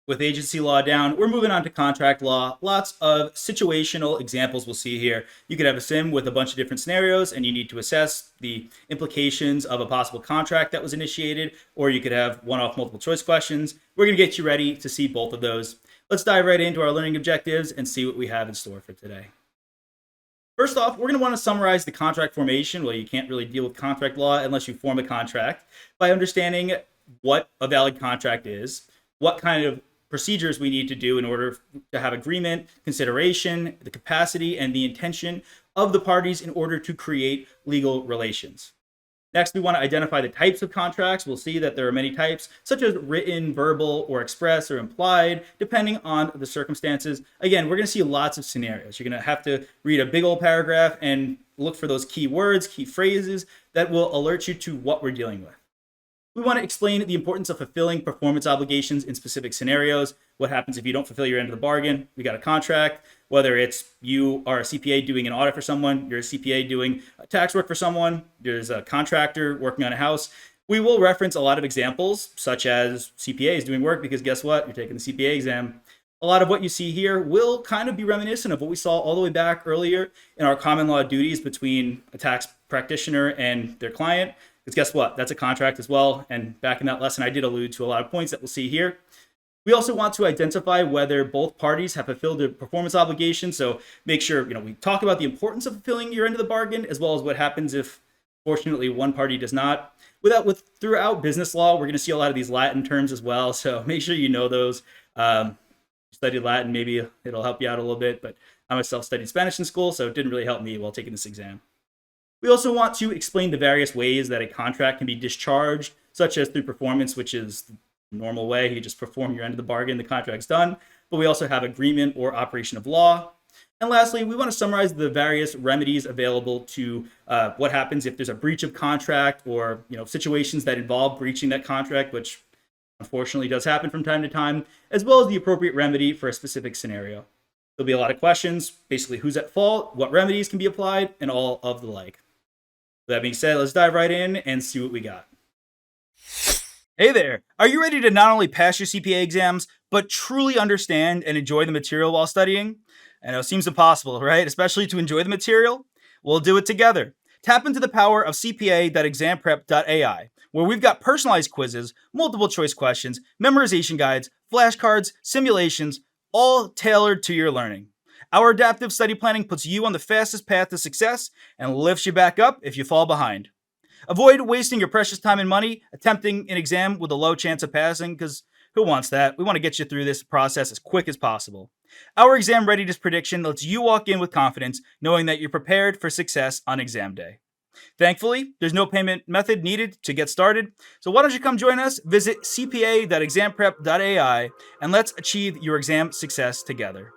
With agency law down, we're moving on to contract law. Lots of situational examples we'll see here. You could have a sim with a bunch of different scenarios, and you need to assess the implications of a possible contract that was initiated, or you could have one-off multiple choice questions. We're going to get you ready to see both of those. Let's dive right into our learning objectives and see what we have in store for today. First off, we're going to want to summarize the contract formation. Well, you can't really deal with contract law unless you form a contract, by understanding what a valid contract is, what kind of procedures we need to do in order to have agreement, consideration, the capacity, and the intention of the parties in order to create legal relations. Next, we want to identify the types of contracts. We'll see that there are many types, such as written, verbal, or express, or implied, depending on the circumstances. Again, we're going to see lots of scenarios. You're going to have to read a big old paragraph and look for those key words, key phrases that will alert you to what we're dealing with. We want to explain the importance of fulfilling performance obligations in specific scenarios. What happens if you don't fulfill your end of the bargain? We got a contract, whether it's you are a CPA doing an audit for someone, you're a CPA doing tax work for someone, there's a contractor working on a house. We will reference a lot of examples, such as CPAs doing work, because guess what? You're taking the CPA exam. A lot of what you see here will kind of be reminiscent of what we saw all the way back earlier in our common law duties between a tax practitioner and their client. Because guess what? That's a contract as well. And back in that lesson, I did allude to a lot of points that we'll see here. We also want to identify whether both parties have fulfilled their performance obligations. So make sure, we talk about the importance of fulfilling your end of the bargain, as well as what happens if, fortunately, one party does not. Throughout business law, we're going to see a lot of these Latin terms as well. So make sure you know those. Studied Latin, maybe it'll help you out a little bit. But I myself studied Spanish in school, so it didn't really help me while taking this exam. We also want to explain the various ways that a contract can be discharged, such as through performance, which is the normal way. You just perform your end of the bargain, the contract's done. But we also have agreement or operation of law. And lastly, we want to summarize the various remedies available to what happens if there's a breach of contract, or situations that involve breaching that contract, which unfortunately does happen from time to time, as well as the appropriate remedy for a specific scenario. There'll be a lot of questions, basically who's at fault, what remedies can be applied, and all of the like. With that being said, let's dive right in and see what we got. Hey there! Are you ready to not only pass your CPA exams, but truly understand and enjoy the material while studying? I know it seems impossible, right? Especially to enjoy the material? We'll do it together. Tap into the power of cpa.examprep.ai, where we've got personalized quizzes, multiple choice questions, memorization guides, flashcards, simulations, all tailored to your learning. Our adaptive study planning puts you on the fastest path to success and lifts you back up if you fall behind. Avoid wasting your precious time and money attempting an exam with a low chance of passing, because who wants that? We want to get you through this process as quick as possible. Our exam readiness prediction lets you walk in with confidence, knowing that you're prepared for success on exam day. Thankfully, there's no payment method needed to get started, so why don't you come join us? Visit cpa.examprep.ai and let's achieve your exam success together.